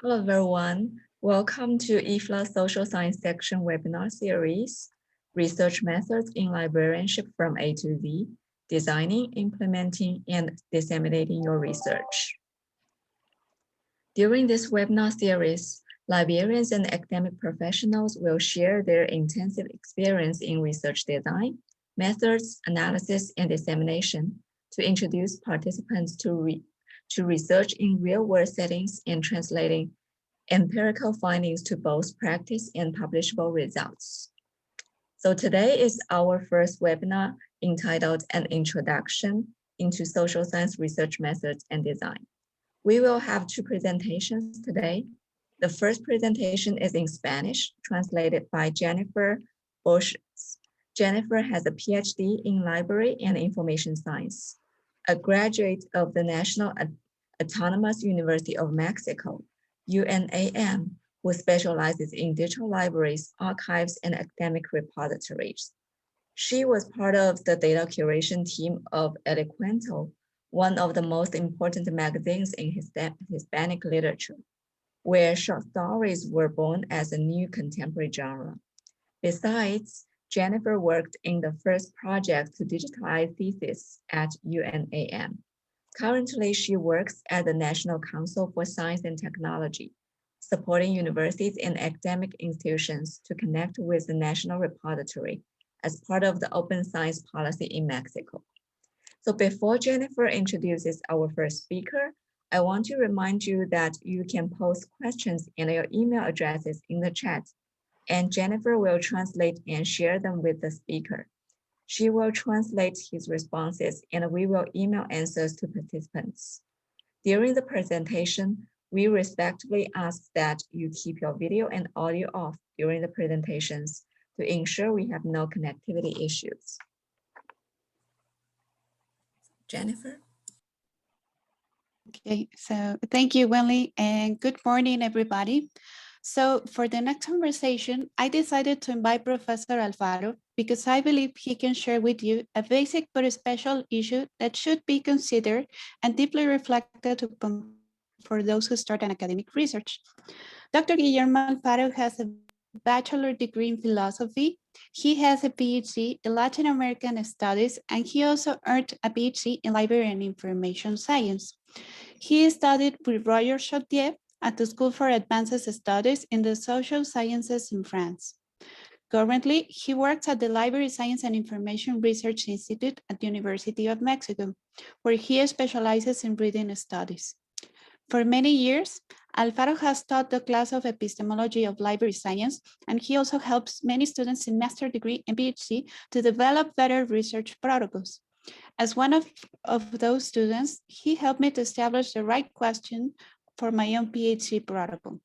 Hello everyone, welcome to IFLA Social Science Section webinar series, Research Methods in Librarianship from A to Z, Designing, Implementing, and Disseminating Your Research. During this webinar series, librarians and academic professionals will share their intensive experience in research design, methods, analysis, and dissemination to introduce participants to research in real-world settings and translating empirical findings to both practice and publishable results. So today is our first webinar entitled An Introduction into Social Science Research Methods and Design. We will have two presentations today. The first presentation is in Spanish, translated by Jennifer Bush. Jennifer has a PhD in Library and Information Science, a graduate of the National Autonomous University of Mexico, UNAM, who specializes in digital libraries, archives, and academic repositories. She was part of the data curation team of El Cuento, one of the most important magazines in Hispanic literature, where short stories were born as a new contemporary genre. Besides, Jennifer worked in the first project to digitize theses at UNAM. Currently, she works at the National Council for Science and Technology, supporting universities and academic institutions to connect with the National Repository as part of the open science policy in Mexico. So before Jennifer introduces our first speaker, I want to remind you that you can post questions and your email addresses in the chat, and Jennifer will translate and share them with the speaker. She will translate his responses and we will email answers to participants. During the presentation, we respectfully ask that you keep your video and audio off during the presentations to ensure we have no connectivity issues. Jennifer? Okay, so thank you, Wenli, and good morning, everybody. So for the next conversation, I decided to invite Professor Alfaro because I believe he can share with you a basic but special issue that should be considered and deeply reflected upon for those who start an academic research. Dr. Guillermo Alfaro has a bachelor's degree in philosophy. He has a PhD in Latin American studies, and he also earned a PhD in library and information science. He studied with Roger Chautier at the School for Advanced Studies in the Social Sciences in France. Currently, he works at the Library Science and Information Research Institute at the University of Mexico, where he specializes in reading studies. For many years, Alfaro has taught the class of epistemology of library science, and he also helps many students in master's degree and PhD to develop better research protocols. As one of those students, he helped me to establish the right question for my own PhD protocol.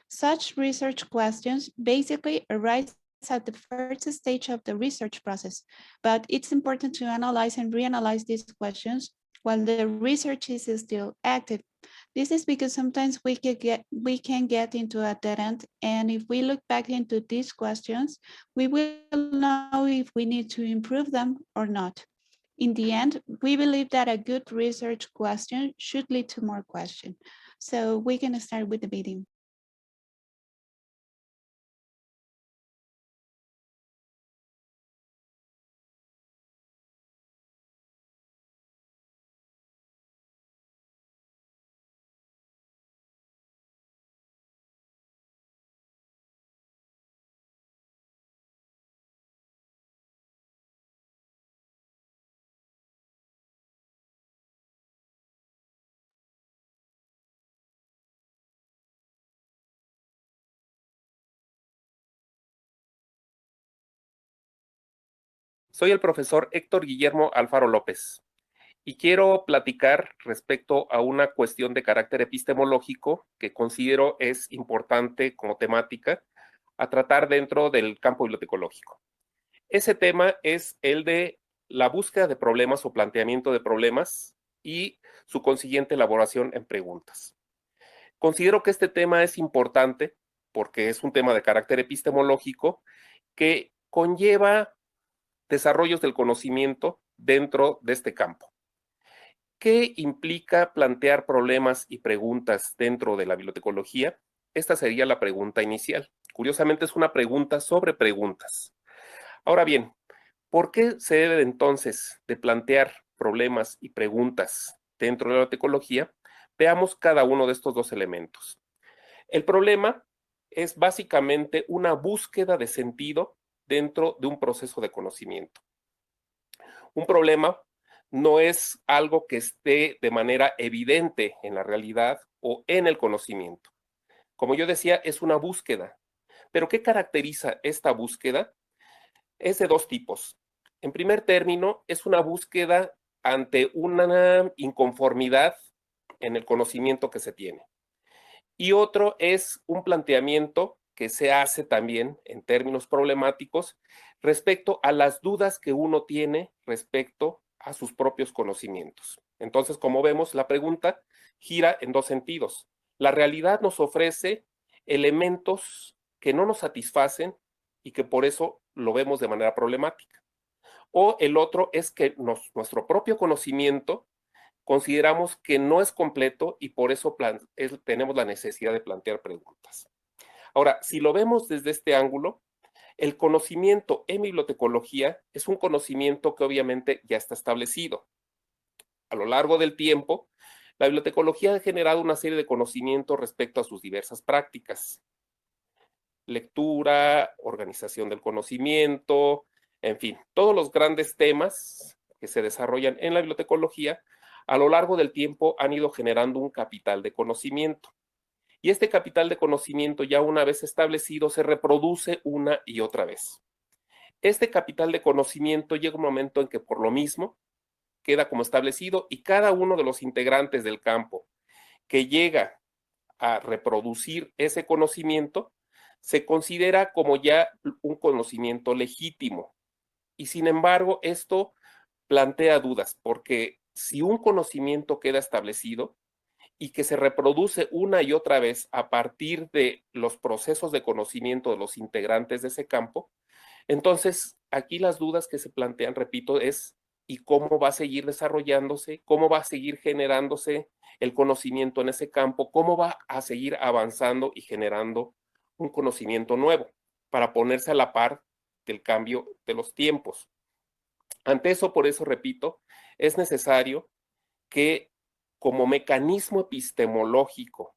Such research questions basically arise at the first stage of the research process, but it's important to analyze and reanalyze these questions while the research is still active. This is because sometimes we can get into a dead end, and if we look back into these questions, we will know if we need to improve them or not. In the end, we believe that a good research question should lead to more questions. So we can start with the meeting. Soy el profesor Héctor Guillermo Alfaro López y quiero platicar respecto a una cuestión de carácter epistemológico que considero es importante como temática a tratar dentro del campo bibliotecológico. Ese tema es el de la búsqueda de problemas o planteamiento de problemas y su consiguiente elaboración en preguntas. Considero que este tema es importante porque es un tema de carácter epistemológico que conlleva desarrollos del conocimiento dentro de este campo. ¿Qué implica plantear problemas y preguntas dentro de la bibliotecología? Esta sería la pregunta inicial. Curiosamente es una pregunta sobre preguntas. Ahora bien, ¿por qué se debe entonces de plantear problemas y preguntas dentro de la bibliotecología? Veamos cada uno de estos dos elementos. El problema es básicamente una búsqueda de sentido dentro de un proceso de conocimiento. Un problema no es algo que esté de manera evidente en la realidad o en el conocimiento. Como yo decía, es una búsqueda. ¿Pero qué caracteriza esta búsqueda? Es de dos tipos. En primer término, es una búsqueda ante una inconformidad en el conocimiento que se tiene. Y otro es un planteamiento que se hace también en términos problemáticos respecto a las dudas que uno tiene respecto a sus propios conocimientos. Entonces, como vemos, la pregunta gira en dos sentidos. La realidad nos ofrece elementos que no nos satisfacen y que por eso lo vemos de manera problemática. O el otro es que nuestro propio conocimiento consideramos que no es completo y por eso tenemos la necesidad de plantear preguntas. Ahora, si lo vemos desde este ángulo, el conocimiento en bibliotecología es un conocimiento que obviamente ya está establecido. A lo largo del tiempo, la bibliotecología ha generado una serie de conocimientos respecto a sus diversas prácticas. Lectura, organización del conocimiento, en fin, todos los grandes temas que se desarrollan en la bibliotecología a lo largo del tiempo han ido generando un capital de conocimiento. Y este capital de conocimiento, ya una vez establecido, se reproduce una y otra vez. Este capital de conocimiento llega un momento en que por lo mismo queda como establecido y cada uno de los integrantes del campo que llega a reproducir ese conocimiento se considera como ya un conocimiento legítimo. Y sin embargo, esto plantea dudas, porque si un conocimiento queda establecido y que se reproduce una y otra vez a partir de los procesos de conocimiento de los integrantes de ese campo, entonces aquí las dudas que se plantean, repito, es ¿y cómo va a seguir desarrollándose? ¿Cómo va a seguir generándose el conocimiento en ese campo? ¿Cómo va a seguir avanzando y generando un conocimiento nuevo para ponerse a la par del cambio de los tiempos? Ante eso, por eso, repito, es necesario que como mecanismo epistemológico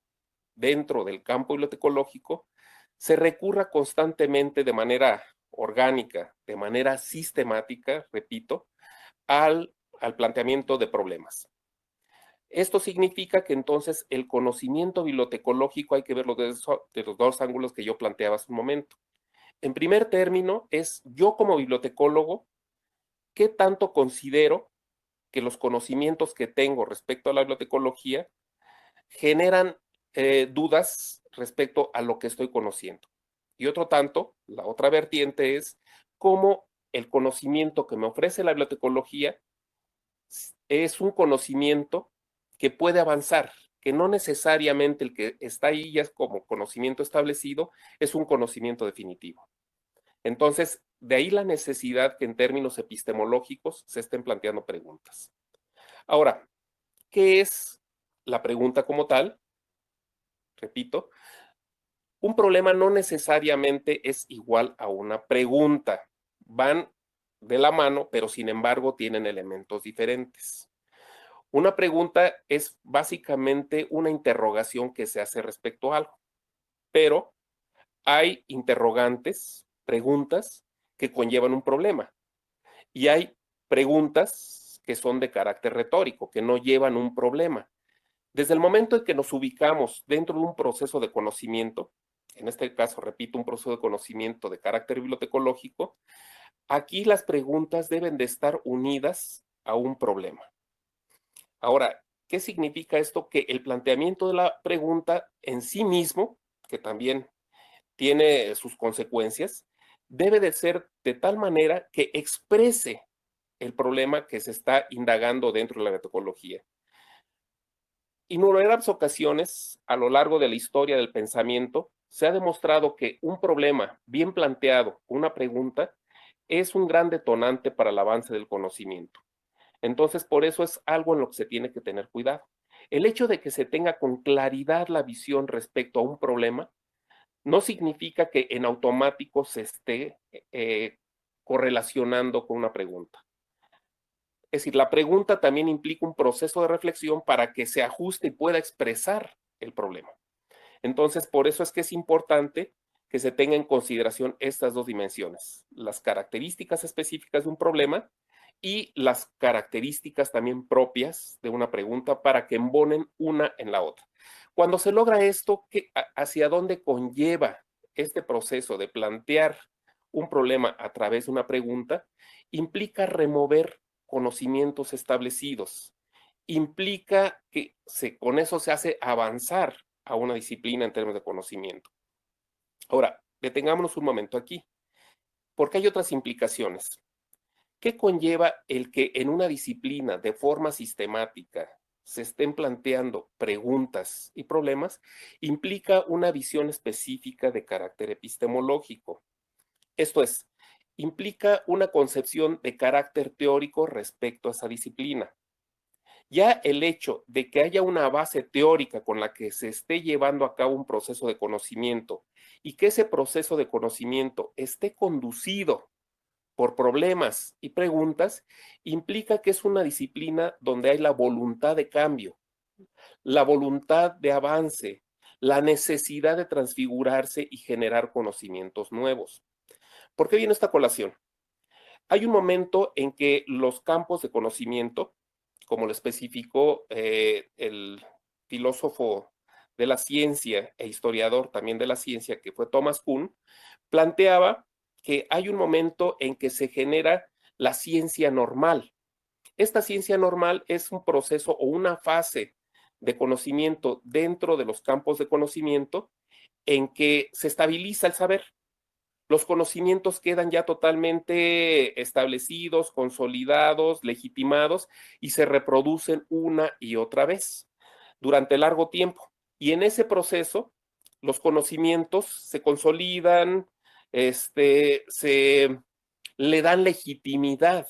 dentro del campo bibliotecológico se recurra constantemente de manera orgánica, de manera sistemática, repito, al planteamiento de problemas. Esto significa que entonces el conocimiento bibliotecológico hay que verlo de los dos ángulos que yo planteaba hace un momento. En primer término, es yo como bibliotecólogo, ¿qué tanto considero que los conocimientos que tengo respecto a la bibliotecología generan dudas respecto a lo que estoy conociendo? Y otro tanto, la otra vertiente es cómo el conocimiento que me ofrece la bibliotecología es un conocimiento que puede avanzar, que no necesariamente el que está ahí ya es como conocimiento establecido, es un conocimiento definitivo. Entonces, de ahí la necesidad que en términos epistemológicos se estén planteando preguntas. Ahora, ¿qué es la pregunta como tal? Repito, un problema no necesariamente es igual a una pregunta. Van de la mano, pero sin embargo tienen elementos diferentes. Una pregunta es básicamente una interrogación que se hace respecto a algo, pero hay interrogantes, preguntas que conllevan un problema y hay preguntas que son de carácter retórico, que no llevan un problema. Desde el momento en que nos ubicamos dentro de un proceso de conocimiento, en este caso, repito, un proceso de conocimiento de carácter bibliotecológico, aquí las preguntas deben de estar unidas a un problema. Ahora, ¿qué significa esto? Que el planteamiento de la pregunta en sí mismo, que también tiene sus consecuencias, debe de ser de tal manera que exprese el problema que se está indagando dentro de la bibliotecología. Innumerables ocasiones a lo largo de la historia del pensamiento se ha demostrado que un problema bien planteado, una pregunta, es un gran detonante para el avance del conocimiento. Entonces, por eso es algo en lo que se tiene que tener cuidado. El hecho de que se tenga con claridad la visión respecto a un problema no significa que en automático se esté correlacionando con una pregunta. Es decir, la pregunta también implica un proceso de reflexión para que se ajuste y pueda expresar el problema. Entonces, por eso es que es importante que se tenga en consideración estas dos dimensiones, las características específicas de un problema y las características también propias de una pregunta para que embonen una en la otra. Cuando se logra esto, ¿hacia dónde conlleva este proceso de plantear un problema a través de una pregunta? Implica remover conocimientos establecidos. Implica que con eso se hace avanzar a una disciplina en términos de conocimiento. Ahora, detengámonos un momento aquí, porque hay otras implicaciones. ¿Qué conlleva el que en una disciplina de forma sistemática se estén planteando preguntas y problemas? Implica una visión específica de carácter epistemológico. Esto es, implica una concepción de carácter teórico respecto a esa disciplina. Ya el hecho de que haya una base teórica con la que se esté llevando a cabo un proceso de conocimiento y que ese proceso de conocimiento esté conducido por problemas y preguntas, implica que es una disciplina donde hay la voluntad de cambio, la voluntad de avance, la necesidad de transfigurarse y generar conocimientos nuevos. ¿Por qué viene esta colación? Hay un momento en que los campos de conocimiento, como lo especificó el filósofo de la ciencia e historiador también de la ciencia, que fue Thomas Kuhn, planteaba que hay un momento en que se genera la ciencia normal. Esta ciencia normal es un proceso o una fase de conocimiento dentro de los campos de conocimiento en que se estabiliza el saber. Los conocimientos quedan ya totalmente establecidos, consolidados, legitimados y se reproducen una y otra vez durante largo tiempo. Y en ese proceso, los conocimientos se consolidan, se le dan legitimidad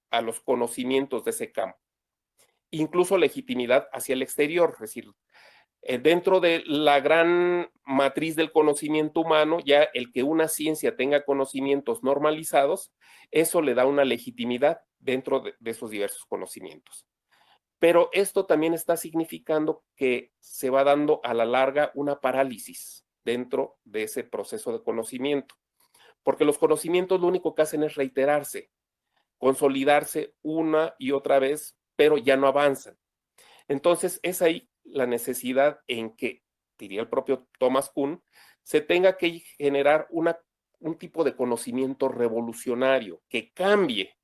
a los conocimientos de ese campo, incluso legitimidad hacia el exterior, es decir, dentro de la gran matriz del conocimiento humano, ya el que una ciencia tenga conocimientos normalizados, eso le da una legitimidad dentro de esos diversos conocimientos. Pero esto también está significando que se va dando a la larga una parálisis dentro de ese proceso de conocimiento, porque los conocimientos lo único que hacen es reiterarse, consolidarse una y otra vez, pero ya no avanzan. Entonces es ahí la necesidad en que, diría el propio Thomas Kuhn, se tenga que generar un tipo de conocimiento revolucionario que cambie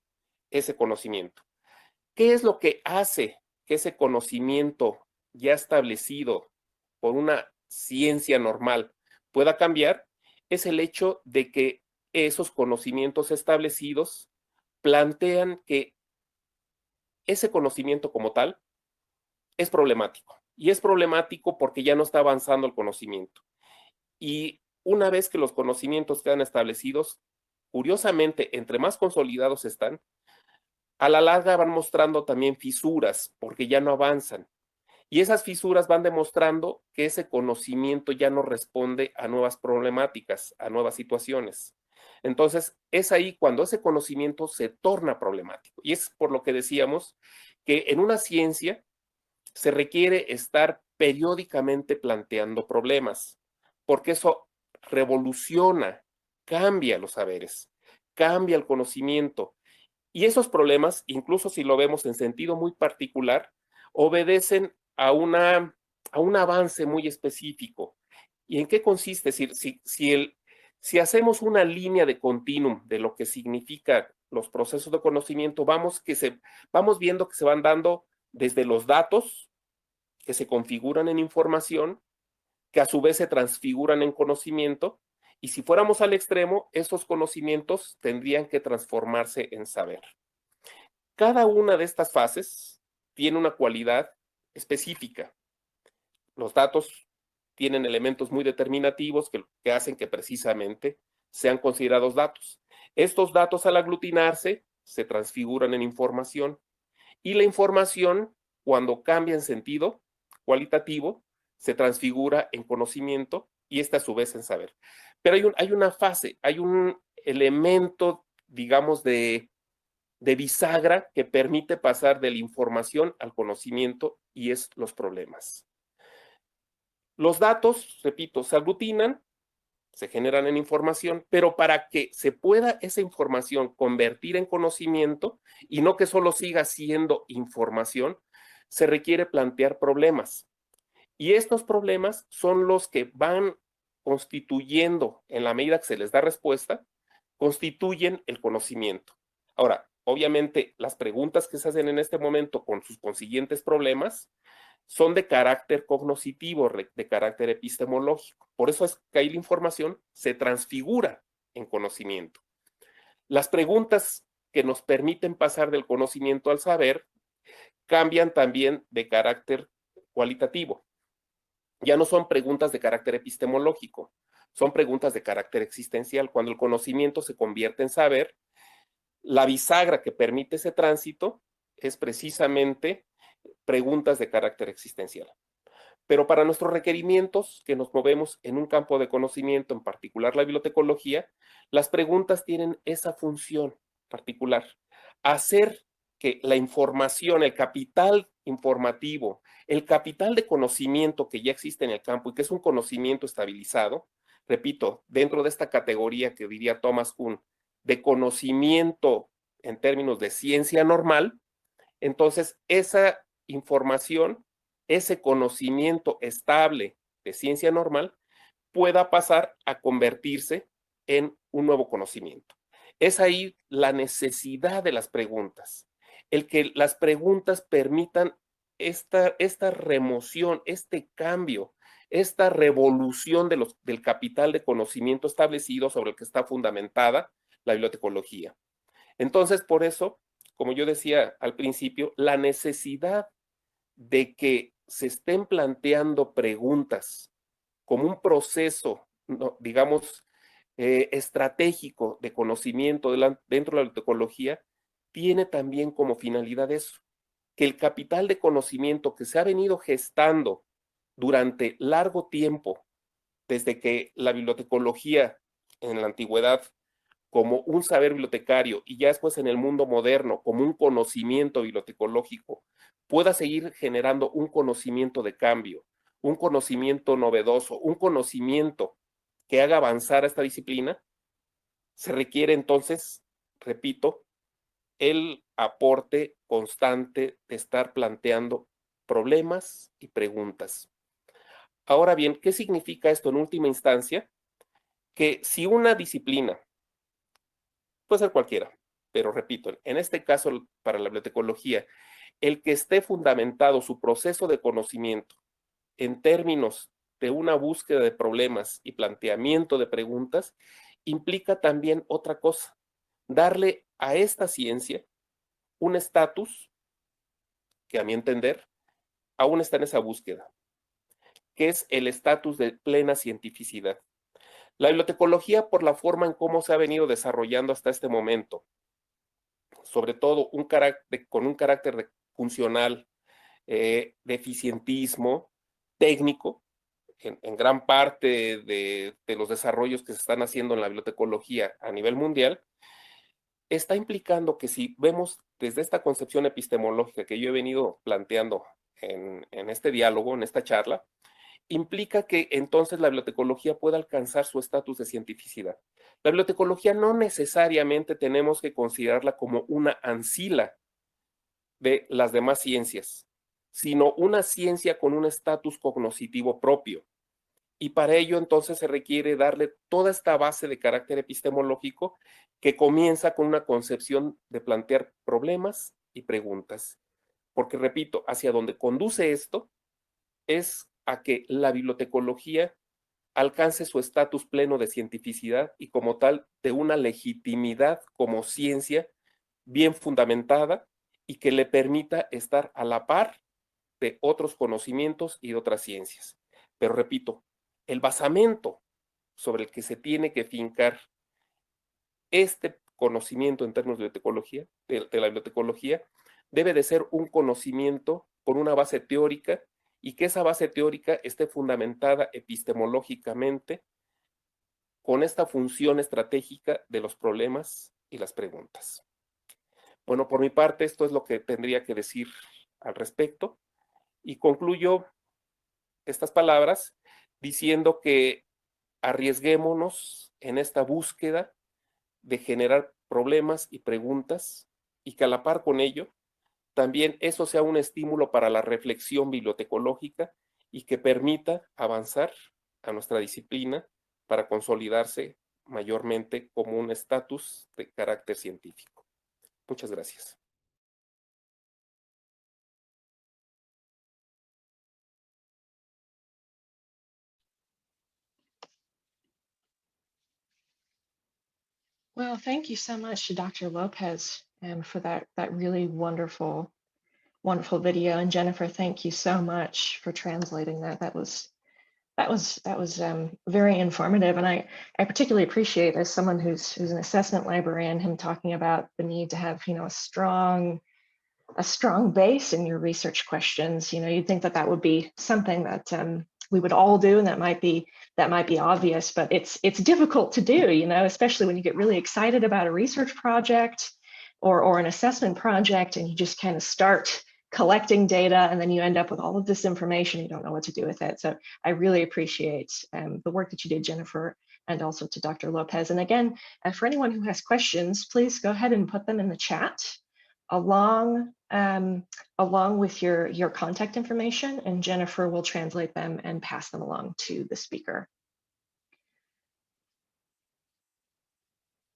ese conocimiento. ¿Qué es lo que hace que ese conocimiento ya establecido por una ciencia normal pueda cambiar? Es el hecho de que esos conocimientos establecidos plantean que ese conocimiento como tal es problemático. Y es problemático porque ya no está avanzando el conocimiento. Y una vez que los conocimientos quedan establecidos, curiosamente, entre más consolidados están, a la larga van mostrando también fisuras porque ya no avanzan. Y esas fisuras van demostrando que ese conocimiento ya no responde a nuevas problemáticas, a nuevas situaciones. Entonces, es ahí cuando ese conocimiento se torna problemático. Y es por lo que decíamos que en una ciencia se requiere estar periódicamente planteando problemas, porque eso revoluciona, cambia los saberes, cambia el conocimiento. Y esos problemas, incluso si lo vemos en sentido muy particular, obedecen a un avance muy específico. ¿Y en qué consiste? Es decir, si hacemos una línea de continuum de lo que significan los procesos de conocimiento, vamos viendo que se van dando desde los datos que se configuran en información, que a su vez se transfiguran en conocimiento, y si fuéramos al extremo, esos conocimientos tendrían que transformarse en saber. Cada una de estas fases tiene una cualidad específica. Los datos tienen elementos muy determinativos que hacen que precisamente sean considerados datos. Estos datos al aglutinarse se transfiguran en información Y la información, cuando cambia en sentido cualitativo, se transfigura en conocimiento y a su vez en saber. Pero hay una fase, hay un elemento, digamos, de bisagra que permite pasar de la información al conocimiento y es los problemas. Los datos, repito, se aglutinan, se generan en información, pero para que se pueda esa información convertir en conocimiento y no que solo siga siendo información, se requiere plantear problemas. Y estos problemas son los que van constituyendo, en la medida que se les da respuesta, constituyen el conocimiento. Ahora, obviamente, las preguntas que se hacen en este momento con sus consiguientes problemas son de carácter cognoscitivo, de carácter epistemológico. Por eso es que ahí la información se transfigura en conocimiento. Las preguntas que nos permiten pasar del conocimiento al saber cambian también de carácter cualitativo. Ya no son preguntas de carácter epistemológico, son preguntas de carácter existencial. Cuando el conocimiento se convierte en saber, la bisagra que permite ese tránsito es precisamente preguntas de carácter existencial. Pero para nuestros requerimientos, que nos movemos en un campo de conocimiento, en particular la bibliotecología, las preguntas tienen esa función particular, hacer que la información, el capital informativo, el capital de conocimiento que ya existe en el campo y que es un conocimiento estabilizado, repito, dentro de esta categoría que diría Thomas Kuhn, de conocimiento en términos de ciencia normal, entonces esa información, ese conocimiento estable de ciencia normal, pueda pasar a convertirse en un nuevo conocimiento. Es ahí la necesidad de las preguntas, el que las preguntas permitan esta remoción, este cambio, esta revolución del capital de conocimiento establecido sobre el que está fundamentada la bibliotecología. Entonces, por eso, como yo decía al principio, la necesidad de que se estén planteando preguntas como un proceso, digamos, estratégico de conocimiento dentro de la bibliotecología, tiene también como finalidad eso, que el capital de conocimiento que se ha venido gestando durante largo tiempo, desde que la bibliotecología en la antigüedad como un saber bibliotecario y ya después en el mundo moderno como un conocimiento bibliotecológico, pueda seguir generando un conocimiento de cambio, un conocimiento novedoso, un conocimiento que haga avanzar a esta disciplina, se requiere entonces, repito, el aporte constante de estar planteando problemas y preguntas. Ahora bien, ¿qué significa esto en última instancia? Que si una disciplina, puede ser cualquiera, pero repito, en este caso para la bibliotecología, el que esté fundamentado su proceso de conocimiento en términos de una búsqueda de problemas y planteamiento de preguntas, implica también otra cosa, darle a esta ciencia un estatus que a mi entender aún está en esa búsqueda, que es el estatus de plena cientificidad. La bibliotecología, por la forma en cómo se ha venido desarrollando hasta este momento, sobre todo con un carácter funcional, de eficientismo técnico, en gran parte de los desarrollos que se están haciendo en la bibliotecología a nivel mundial, está implicando que si vemos desde esta concepción epistemológica que yo he venido planteando en este diálogo, en esta charla, implica que entonces la bibliotecología pueda alcanzar su estatus de cientificidad. La bibliotecología no necesariamente tenemos que considerarla como una ancila de las demás ciencias, sino una ciencia con un estatus cognoscitivo propio. Y para ello entonces se requiere darle toda esta base de carácter epistemológico que comienza con una concepción de plantear problemas y preguntas. Porque repito, hacia donde conduce esto es a que la bibliotecología alcance su estatus pleno de cientificidad y como tal de una legitimidad como ciencia bien fundamentada y que le permita estar a la par de otros conocimientos y de otras ciencias. Pero repito, el basamento sobre el que se tiene que fincar este conocimiento en términos de bibliotecología, de la bibliotecología, debe de ser un conocimiento con una base teórica y que esa base teórica esté fundamentada epistemológicamente con esta función estratégica de los problemas y las preguntas. Bueno, por mi parte, esto es lo que tendría que decir al respecto y concluyo estas palabras diciendo que arriesguémonos en esta búsqueda de generar problemas y preguntas y que a la par con ello, también eso sea un estímulo para la reflexión bibliotecológica y que permita avanzar a nuestra disciplina para consolidarse mayormente como un estatus de carácter científico. Muchas gracias. Well, thank you so much to Dr. Lopez for that really wonderful video. And Jennifer, thank you so much for translating that. That was very informative. And I particularly appreciate, as someone who's an assessment librarian, him talking about the need to have, you know, a strong base in your research questions. You know, you'd think that would be something that we would all do, and that might be obvious, but it's difficult to do, you know, especially when you get really excited about a research project or an assessment project, and you just kind of start collecting data, and then you end up with all of this information, you don't know what to do with it. So I really appreciate the work that you did, Jennifer, and also to Dr. Lopez. And again, for anyone who has questions, please go ahead and put them in the chat along with your contact information, and Jennifer will translate them and pass them along to the speaker.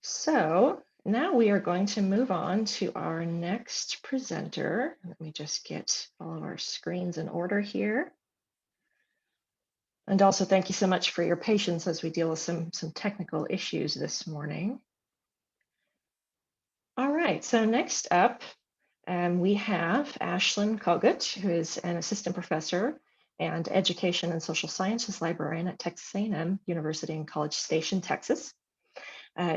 So now we are going to move on to our next presenter. Let me just get all of our screens in order here. And also thank you so much for your patience as we deal with some technical issues this morning. All right, so next up, we have Ashlyn Colgate, who is an assistant professor and education and social sciences librarian at Texas A&M University in College Station, Texas.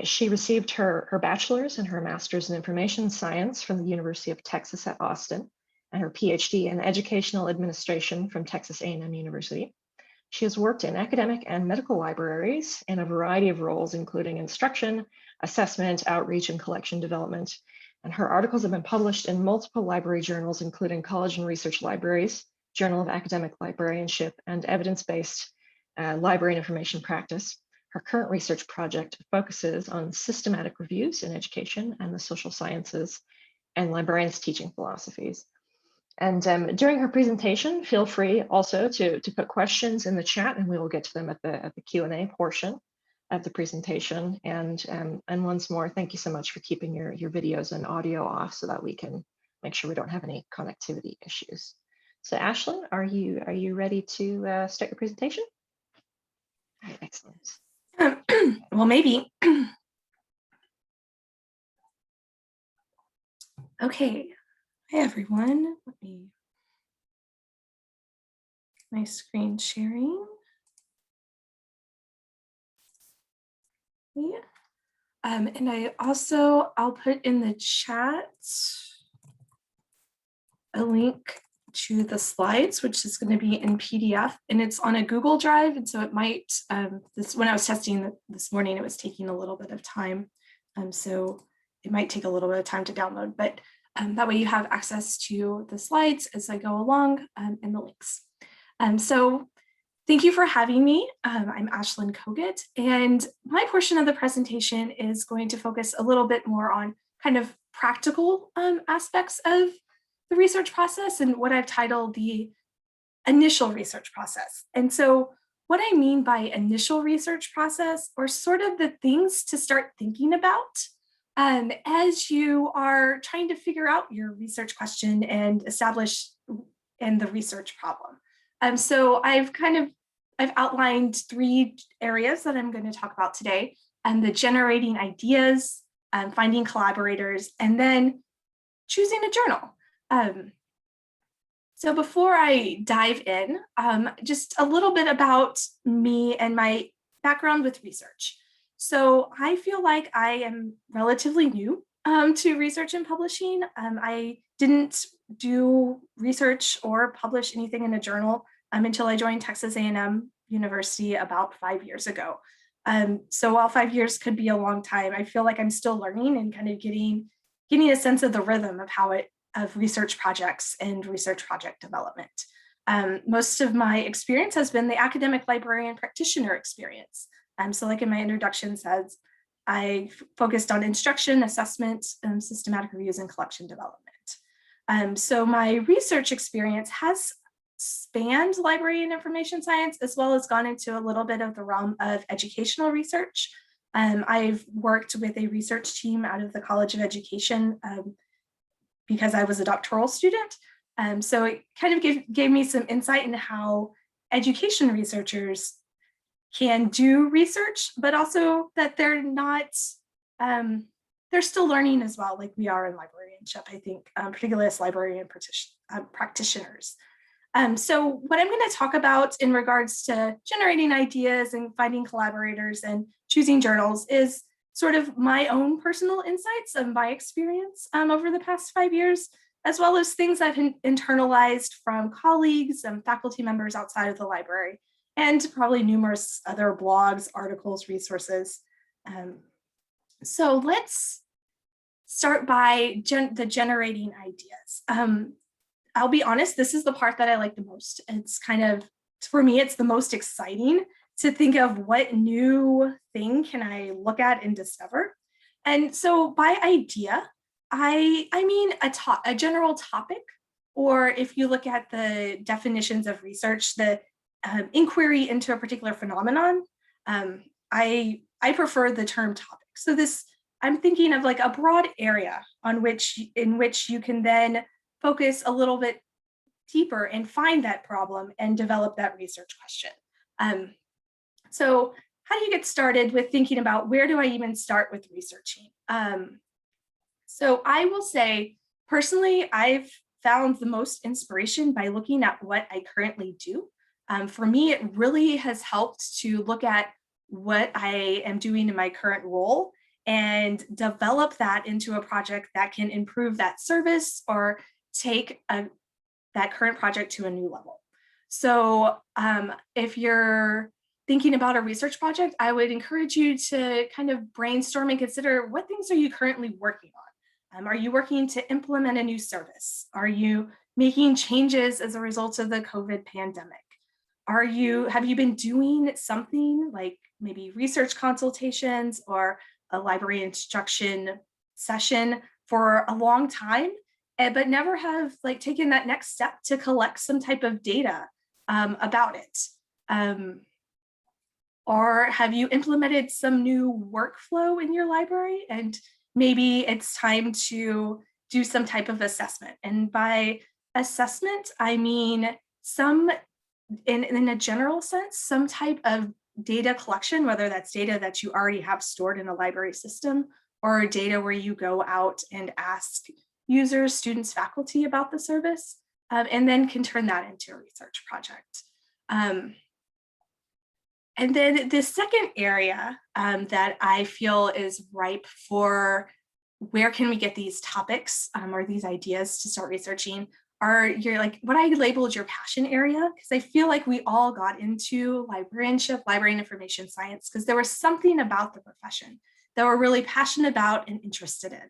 She received her bachelor's and her master's in information science from the University of Texas at Austin, and her PhD in educational administration from Texas A&M University. She has worked in academic and medical libraries in a variety of roles, including instruction, assessment, outreach, and collection development. And her articles have been published in multiple library journals, including College and Research Libraries, Journal of Academic Librarianship, and Evidence-Based Library Information Practice. Her current research project focuses on systematic reviews in education and the social sciences and librarians' teaching philosophies. And during her presentation, feel free also to put questions in the chat, and we will get to them at the Q&A portion of the presentation. And once more, thank you so much for keeping your videos and audio off so that we can make sure we don't have any connectivity issues. So Ashlyn, are you ready to start your presentation? All right, excellent. Well, maybe. Okay. Hi, everyone. Let me, my screen sharing. Yeah. And I'll put in the chat a link to the slides, which is going to be in PDF, and it's on a Google Drive. And so it might, when I was testing this morning, it was taking a little bit of time. So it might take a little bit of time to download, but that way you have access to the slides as I go along and the links. So thank you for having me. I'm Ashlyn Colgate, and my portion of the presentation is going to focus a little bit more on kind of practical aspects of the research process and what I've titled the initial research process. And so what I mean by initial research process are sort of the things to start thinking about as you are trying to figure out your research question and establish the research problem. So I've outlined 3 areas that I'm going to talk about today, the generating ideas, finding collaborators, and then choosing a journal. So before I dive in, just a little bit about me and my background with research. So I feel like I am relatively new to research and publishing. I didn't do research or publish anything in a journal until I joined Texas A&M University about 5 years ago. So while 5 years could be a long time, I feel like I'm still learning and kind of getting a sense of the rhythm of research projects and research project development. Most of my experience has been the academic librarian practitioner experience. So like in my introduction says, I focused on instruction, assessment, systematic reviews, and collection development. So my research experience has spanned library and information science, as well as gone into a little bit of the realm of educational research. I've worked with a research team out of the College of Education because I was a doctoral student. So it kind of gave me some insight into how education researchers can do research, but also that they're not, they're still learning as well, like we are in librarianship, I think, particularly as librarian practitioners. So what I'm going to talk about in regards to generating ideas and finding collaborators and choosing journals is sort of my own personal insights of my experience over the past 5 years, as well as things I've internalized from colleagues and faculty members outside of the library, and probably numerous other blogs, articles, resources. So let's start by the generating ideas. I'll be honest, this is the part that I like the most. It's kind of, for me, it's the most exciting to think of what new thing can I look at and discover. And so by idea, I mean a general topic, or if you look at the definitions of research, the inquiry into a particular phenomenon, I prefer the term topic. So I'm thinking of like a broad area in which you can then focus a little bit deeper and find that problem and develop that research question. So how do you get started with thinking about where do I even start with researching? So I will say, personally, I've found the most inspiration by looking at what I currently do. For me, it really has helped to look at what I am doing in my current role and develop that into a project that can improve that service or take that current project to a new level. So if you're thinking about a research project, I would encourage you to kind of brainstorm and consider what things are you currently working on? Are you working to implement a new service? Are you making changes as a result of the COVID pandemic? Have you been doing something like maybe research consultations or a library instruction session for a long time, but never have like taken that next step to collect some type of data about it? Or have you implemented some new workflow in your library and maybe it's time to do some type of assessment? And by assessment, I mean in a general sense, some type of data collection, whether that's data that you already have stored in a library system or data where you go out and ask users, students, faculty about the service, and then can turn that into a research project. And then the second area that I feel is ripe for where can we get these topics or these ideas to start researching are what I labeled your passion area, because I feel like we all got into librarianship, library and information science, because there was something about the profession that we're really passionate about and interested in.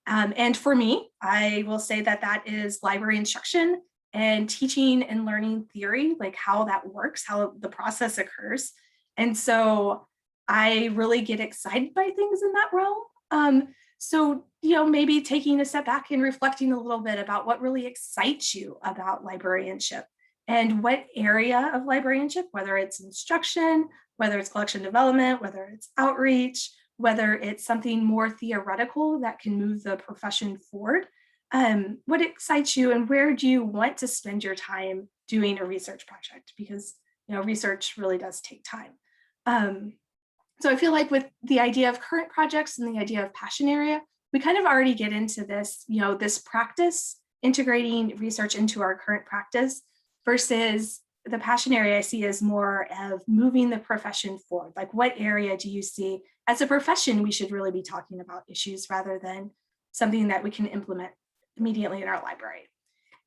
And for me, I will say that that is library instruction and teaching and learning theory, like how that works, how the process occurs. And so I really get excited by things in that realm. So, maybe taking a step back and reflecting a little bit about what really excites you about librarianship and what area of librarianship, whether it's instruction, whether it's collection development, whether it's outreach, whether it's something more theoretical that can move the profession forward, what excites you and where do you want to spend your time doing a research project? Because, research really does take time. So I feel like with the idea of current projects and the idea of passion area, we kind of already get into this, this practice, integrating research into our current practice versus the passion area I see as more of moving the profession forward. Like what area do you see as a profession we should really be talking about issues rather than something that we can implement immediately in our library.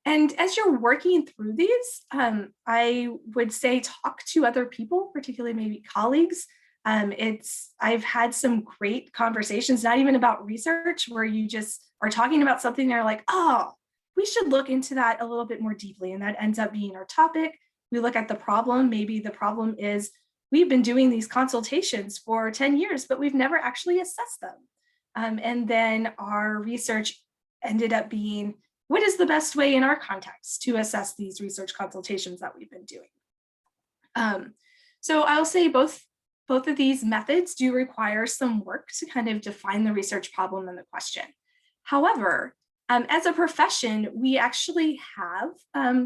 And as you're working through these, I would say talk to other people, particularly maybe colleagues. I've had some great conversations, not even about research, where you just are talking about something and they're like, oh, we should look into that a little bit more deeply. And that ends up being our topic. We look at the problem. Maybe the problem is we've been doing these consultations for 10 years, but we've never actually assessed them. And then our research ended up being, what is the best way in our context to assess these research consultations that we've been doing? So I'll say both of these methods do require some work to kind of define the research problem and the question. However, as a profession, we actually have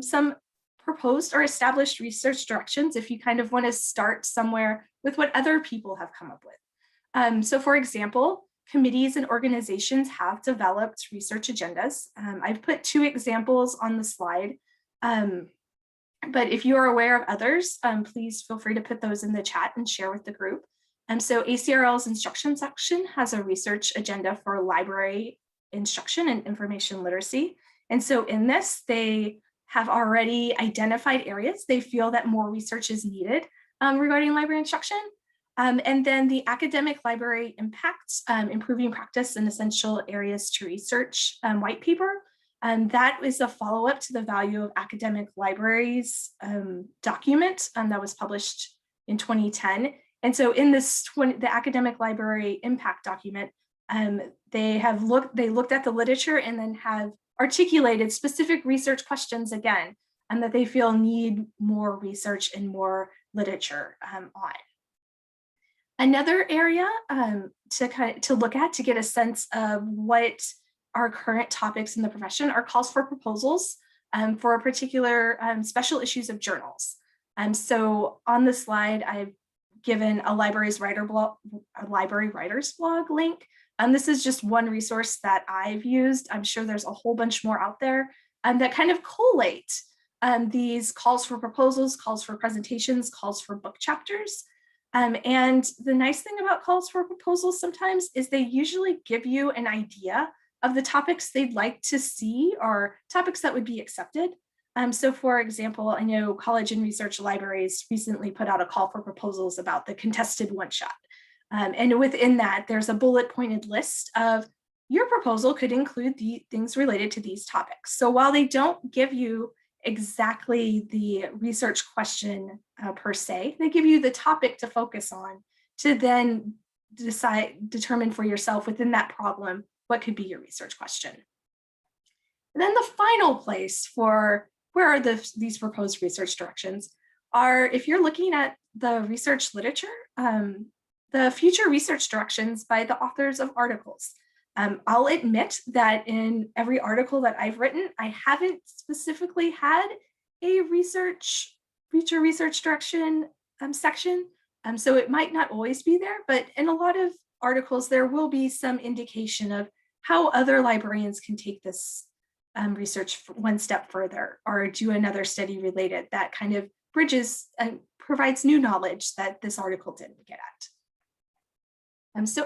some proposed or established research directions if you kind of want to start somewhere with what other people have come up with. So for example, committees and organizations have developed research agendas. I've put 2 examples on the slide, but if you are aware of others, please feel free to put those in the chat and share with the group. So ACRL's instruction section has a research agenda for library instruction and information literacy. And so in this, they have already identified areas they feel that more research is needed regarding library instruction. And then the academic library impacts improving practice in essential areas to research white paper. That is a follow-up to the value of academic libraries document that was published in 2010. And so in this the academic library impact document, they looked at the literature and then have articulated specific research questions again, and that they feel need more research and more literature on. Another area to look at to get a sense of what our current topics in the profession are calls for proposals for particular special issues of journals. So on the slide, I've given a library writer's blog link. This is just one resource that I've used. I'm sure there's a whole bunch more out there that kind of collate these calls for proposals, calls for presentations, calls for book chapters. And the nice thing about calls for proposals sometimes is they usually give you an idea of the topics they'd like to see or topics that would be accepted. So for example, I know college and research libraries recently put out a call for proposals about the contested one-shot. And within that, there's a bullet pointed list of your proposal could include the things related to these topics. So while they don't give you exactly the research question per se, they give you the topic to focus on to then determine for yourself within that problem, what could be your research question. And then the final place for where are these proposed research directions are if you're looking at the research literature, the future research directions by the authors of articles. I'll admit that in every article that I've written, I haven't specifically had a future research direction section. So it might not always be there, but in a lot of articles, there will be some indication of how other librarians can take this research one step further or do another study related that kind of bridges and provides new knowledge that this article didn't get at. So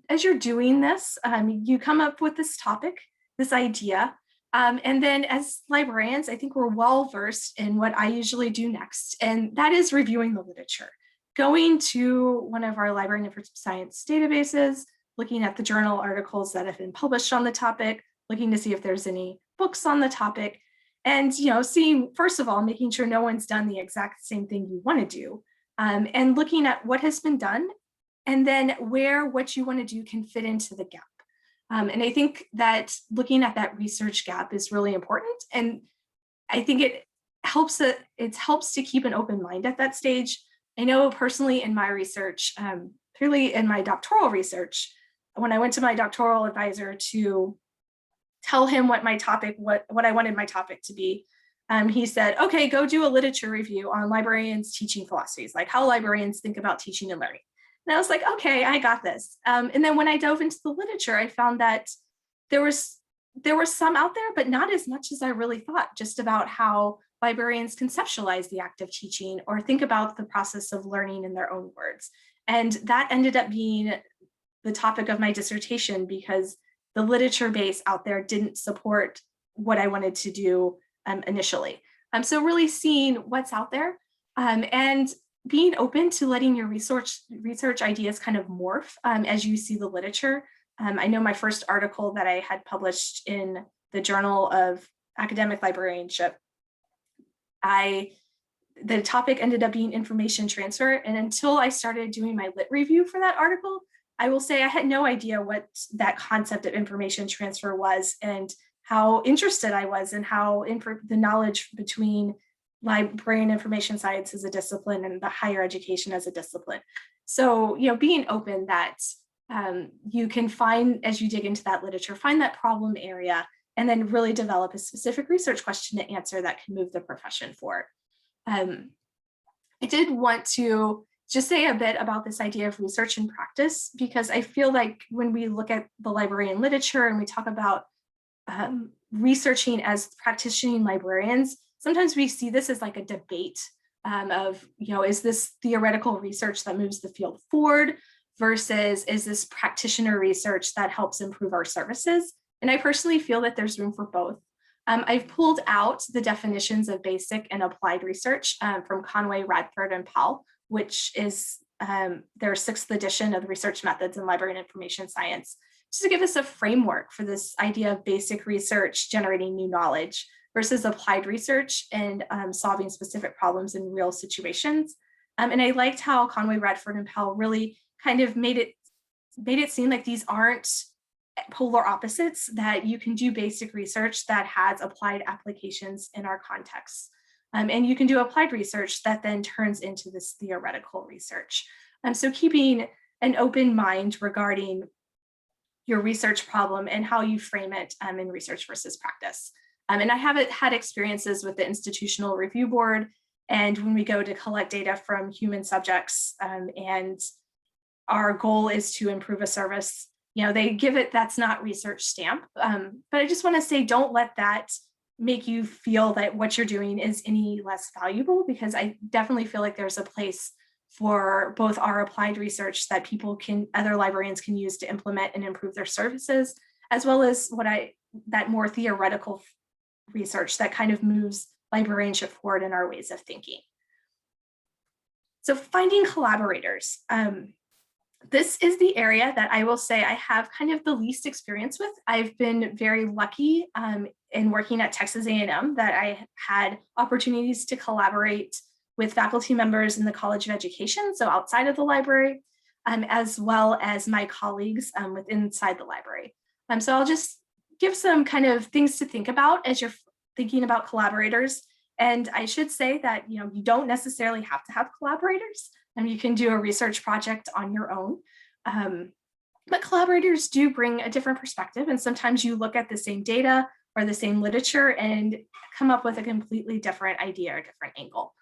as you're doing this, you come up with this topic, this idea, and then as librarians, I think we're well versed in what I usually do next, and that is reviewing the literature. Going to one of our library and science databases, looking at the journal articles that have been published on the topic, looking to see if there's any books on the topic, and seeing, first of all, making sure no one's done the exact same thing you want to do, and looking at what has been done, and then where what you want to do can fit into the gap. And I think that looking at that research gap is really important. And I think it helps to keep an open mind at that stage. I know personally in my research, clearly in my doctoral research, when I went to my doctoral advisor to tell him what I wanted my topic to be, he said, okay, go do a literature review on librarians' teaching philosophies, like how librarians think about teaching and learning. And I was like, okay, I got this. And then when I dove into the literature, I found that there were some out there, but not as much as I really thought, just about how librarians conceptualize the act of teaching or think about the process of learning in their own words. And that ended up being the topic of my dissertation because the literature base out there didn't support what I wanted to do initially. So really seeing what's out there and being open to letting your research ideas kind of morph as you see the literature. I know my first article that I had published in the Journal of Academic Librarianship, the topic ended up being information transfer. And until I started doing my lit review for that article, I will say I had no idea what that concept of information transfer was and how interested I was in how the knowledge between librarian information science as a discipline and the higher education as a discipline. So, being open that you can find, as you dig into that literature, find that problem area and then really develop a specific research question to answer that can move the profession forward. I did want to just say a bit about this idea of research and practice, because I feel like when we look at the librarian literature and we talk about researching as practicing librarians, sometimes we see this as like a debate of, is this theoretical research that moves the field forward versus is this practitioner research that helps improve our services? And I personally feel that there's room for both. I've pulled out the definitions of basic and applied research from Conway, Radford, and Powell, which is their 6th edition of the Research Methods in Library and Information Science, just to give us a framework for this idea of basic research generating new knowledge versus applied research and solving specific problems in real situations. And I liked how Conway, Radford, and Powell really kind of made it seem like these aren't polar opposites, that you can do basic research that has applied applications in our context. And you can do applied research that then turns into this theoretical research. So keeping an open mind regarding your research problem and how you frame it in research versus practice. And I haven't had experiences with the Institutional Review Board. And when we go to collect data from human subjects and our goal is to improve a service, they give it, that's not research stamp. But I just want to say, don't let that make you feel that what you're doing is any less valuable, because I definitely feel like there's a place for both our applied research that other librarians can use to implement and improve their services, as well as that more theoretical research that kind of moves librarianship forward in our ways of thinking. So finding collaborators. This is the area that I will say I have kind of the least experience with. I've been very lucky in working at Texas A&M that I had opportunities to collaborate with faculty members in the College of Education, so outside of the library, as well as my colleagues inside the library. So I'll just give some kind of things to think about as you're thinking about collaborators. And I should say that you don't necessarily have to have collaborators. You can do a research project on your own. But collaborators do bring a different perspective. And sometimes you look at the same data or the same literature and come up with a completely different idea or different angle.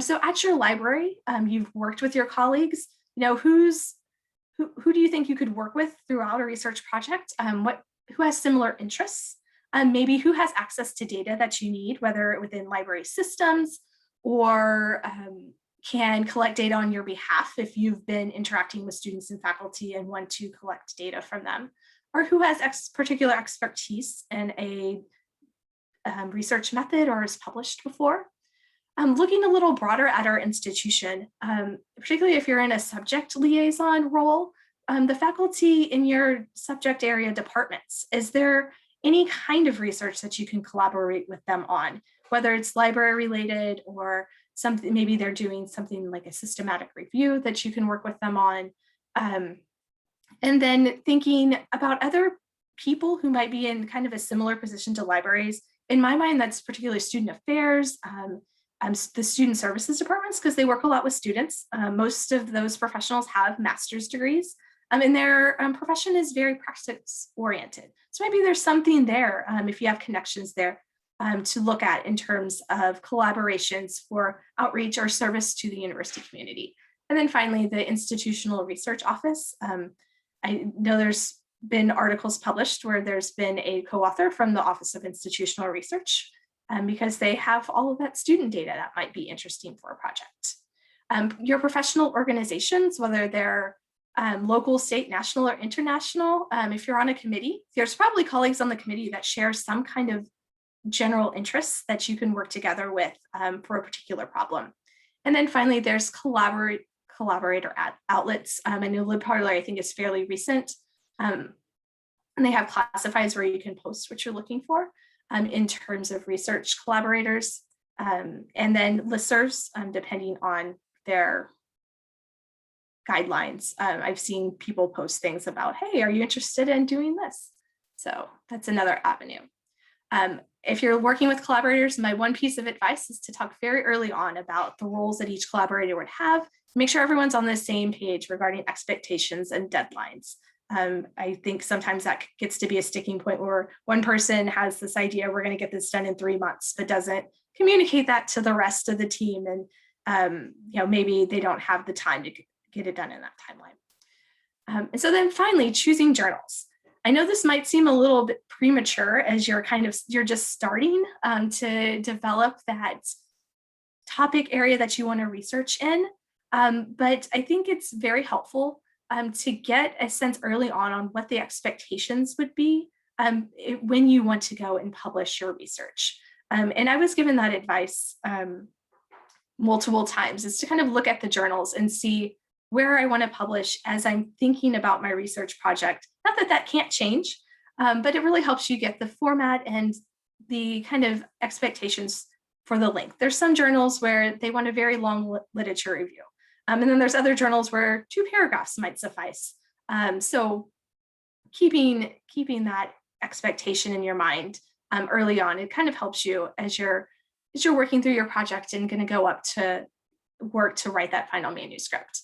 So at your library, you've worked with your colleagues. Who do you think you could work with throughout a research project? Who has similar interests? Maybe who has access to data that you need, whether within library systems or can collect data on your behalf if you've been interacting with students and faculty and want to collect data from them, or who has particular expertise in a research method or has published before. Looking a little broader at our institution, particularly if you're in a subject liaison role, the faculty in your subject area departments, is there any kind of research that you can collaborate with them on, whether it's library related or something, maybe they're doing something like a systematic review that you can work with them on. And then thinking about other people who might be in kind of a similar position to libraries. In my mind, that's particularly student affairs, the student services departments, because they work a lot with students. Most of those professionals have master's degrees, and their profession is very practice oriented. So maybe there's something there if you have connections there to look at in terms of collaborations for outreach or service to the university community. And then finally, the institutional research office. I know there's been articles published where there's been a co-author from the Office of Institutional Research because they have all of that student data that might be interesting for a project. Your professional organizations, whether they're local, state, national, or international. If you're on a committee, there's probably colleagues on the committee that share some kind of general interests that you can work together with for a particular problem. And then finally, there's collaborator outlets. I know LibParler, I think, is fairly recent. And they have classifieds where you can post what you're looking for in terms of research collaborators. And then listservs, depending on their guidelines. I've seen people post things about, hey, are you interested in doing this? So that's another avenue. If you're working with collaborators, my one piece of advice is to talk very early on about the roles that each collaborator would have. Make sure everyone's on the same page regarding expectations and deadlines. I think sometimes that gets to be a sticking point where one person has this idea, we're going to get this done in 3 months, but doesn't communicate that to the rest of the team. And maybe they don't have the time to get it done in that timeline. And so then finally, choosing journals. I know this might seem a little bit premature as you're just starting to develop that topic area that you want to research in. But I think it's very helpful to get a sense early on what the expectations would be when you want to go and publish your research. And I was given that advice multiple times, is to kind of look at the journals and see where I want to publish as I'm thinking about my research project. Not that that can't change, but it really helps you get the format and the kind of expectations for the length. There's some journals where they want a very long literature review. And then there's other journals where 2 paragraphs might suffice. So keeping that expectation in your mind early on, it kind of helps you as you're working through your project and going to go up to work to write that final manuscript.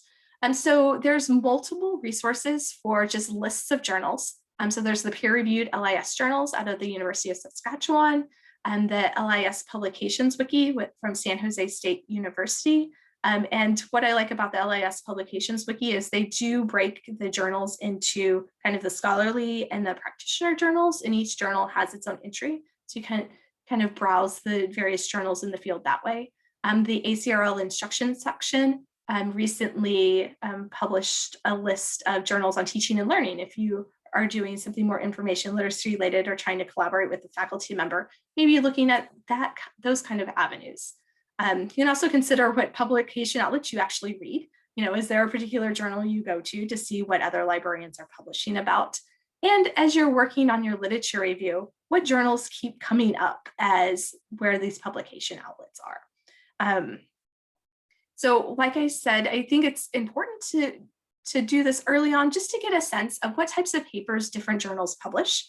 So there's multiple resources for just lists of journals. So there's the peer-reviewed LIS journals out of the University of Saskatchewan, and the LIS Publications Wiki from San Jose State University. And what I like about the LIS Publications Wiki is they do break the journals into kind of the scholarly and the practitioner journals, and each journal has its own entry. So you can kind of browse the various journals in the field that way. The ACRL instruction section recently published a list of journals on teaching and learning. If you are doing something more information literacy related or trying to collaborate with a faculty member, maybe looking at those kind of avenues. You can also consider what publication outlets you actually read. Is there a particular journal you go to see what other librarians are publishing about? And as you're working on your literature review, what journals keep coming up as where these publication outlets are? So like I said, I think it's important to do this early on just to get a sense of what types of papers different journals publish.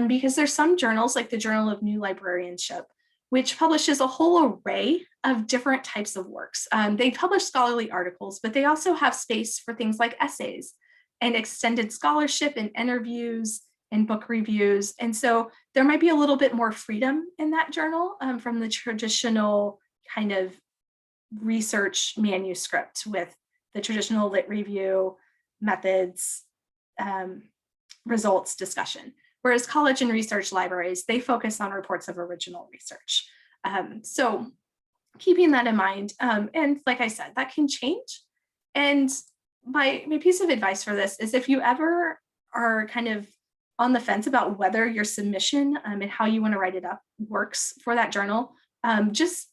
Because there's some journals like the Journal of New Librarianship, which publishes a whole array of different types of works. They publish scholarly articles, but they also have space for things like essays and extended scholarship and interviews and book reviews. And so there might be a little bit more freedom in that journal from the traditional kind of research manuscript with the traditional lit review, methods, results, discussion. Whereas college and research libraries, they focus on reports of original research. So keeping that in mind, and like I said, that can change. And my piece of advice for this is if you ever are kind of on the fence about whether your submission and how you want to write it up works for that journal, just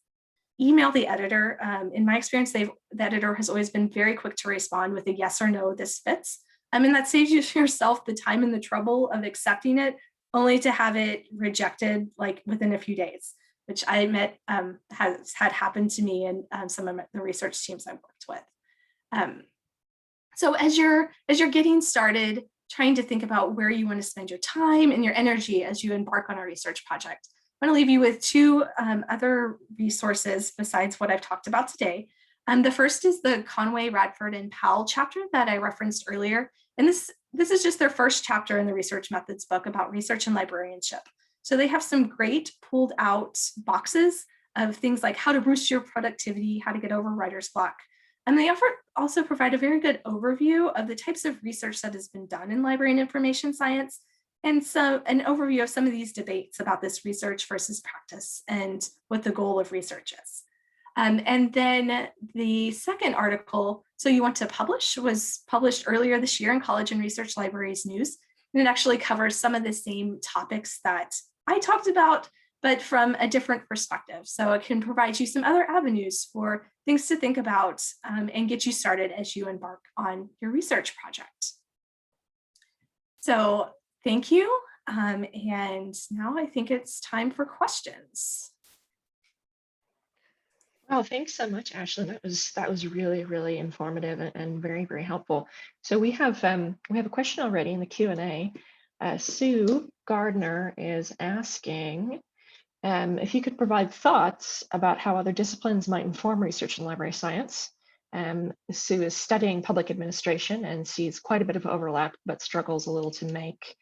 email the editor. In my experience, the editor has always been very quick to respond with a yes or no, this fits. And that saves you yourself the time and the trouble of accepting it, only to have it rejected like within a few days, which I admit has had happened to me and some of the research teams I've worked with. So as you're getting started, trying to think about where you want to spend your time and your energy as you embark on a research project, I want to leave you with 2 other resources besides what I've talked about today. The first is the Conway, Radford, and Powell chapter that I referenced earlier. And this is just their first chapter in the research methods book about research and librarianship. So they have some great pulled out boxes of things like how to boost your productivity, how to get over writer's block. And they also provide a very good overview of the types of research that has been done in library and information science, and an overview of some of these debates about this research versus practice and what the goal of research is. And then the second article, So You Want to Publish, was published earlier this year in College and Research Libraries News. And it actually covers some of the same topics that I talked about, but from a different perspective. So it can provide you some other avenues for things to think about and get you started as you embark on your research project. So thank you. And now I think it's time for questions. Well, thanks so much, Ashlyn. That was really, really informative and very, very helpful. So we have a question already in the Q&A. Sue Gardner is asking if you could provide thoughts about how other disciplines might inform research in library science. Sue is studying public administration and sees quite a bit of overlap, but struggles a little to make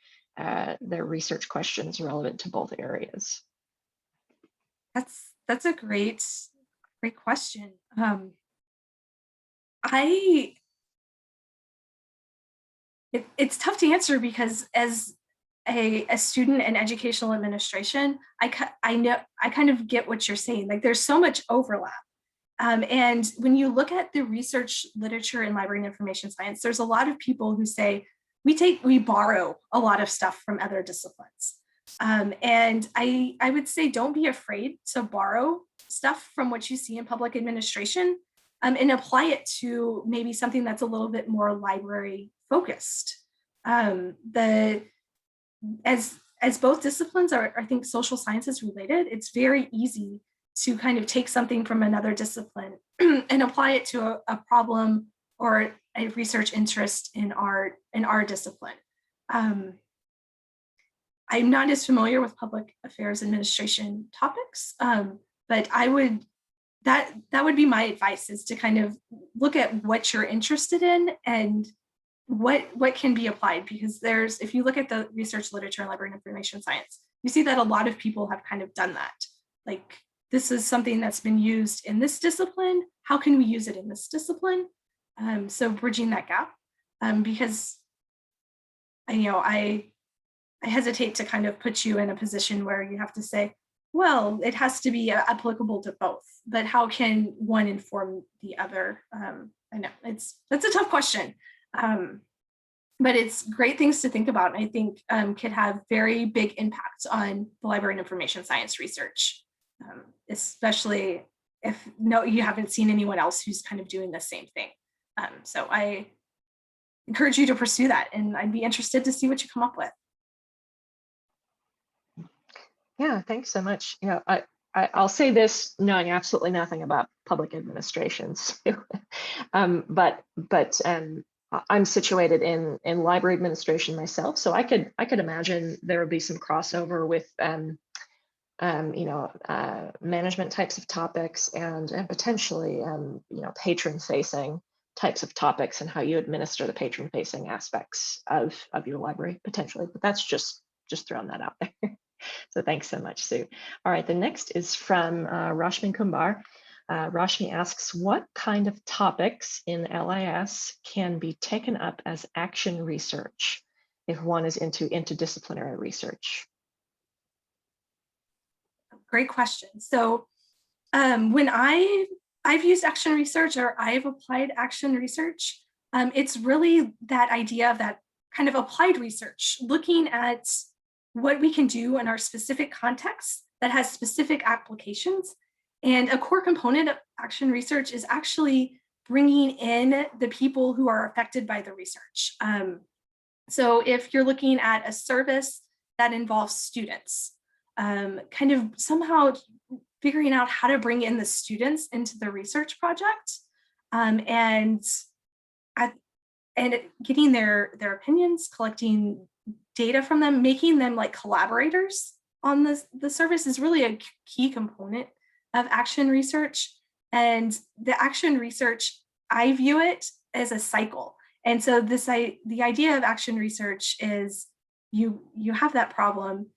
their research questions relevant to both areas. That's a great question. It's tough to answer because as a student in educational administration, I kind of get what you're saying. Like there's so much overlap. And when you look at the research literature in library and information science, there's a lot of people who say we borrow a lot of stuff from other disciplines. And I would say don't be afraid to borrow stuff from what you see in public administration and apply it to maybe something that's a little bit more library focused. As both disciplines are, I think, social sciences related, it's very easy to kind of take something from another discipline and apply it to a problem or a research interest in our discipline. I'm not as familiar with public affairs administration topics, but that would be my advice, is to kind of look at what you're interested in and what can be applied, because if you look at the research literature in library and information science, you see that a lot of people have kind of done that. Like, this is something that's been used in this discipline. How can we use it in this discipline? So bridging that gap, because I hesitate to kind of put you in a position where you have to say, well, it has to be applicable to both, but how can one inform the other? I know that's a tough question, but it's great things to think about, and I think could have very big impacts on the library and information science research, especially if you haven't seen anyone else who's kind of doing the same thing. So I encourage you to pursue that, and I'd be interested to see what you come up with. Yeah, thanks so much. I'll say this knowing absolutely nothing about public administrations, but I'm situated in library administration myself, so I could imagine there would be some crossover with management types of topics and potentially patron-facing types of topics, and how you administer the patron-facing aspects of your library potentially. But that's just throwing that out there. So thanks so much, Sue. All right, the next is from Rashmi Kumbar. Rashmi asks, what kind of topics in LIS can be taken up as action research if one is into interdisciplinary research? Great question. So when I've used action research, or I've applied action research, it's really that idea of that kind of applied research, looking at what we can do in our specific context that has specific applications. And a core component of action research is actually bringing in the people who are affected by the research. So if you're looking at a service that involves students, kind of somehow figuring out how to bring in the students into the research project, and getting their opinions, collecting data from them, making them like collaborators on the service is really a key component of action research. And the action research, I view it as a cycle. And so the idea of action research is you have that problem.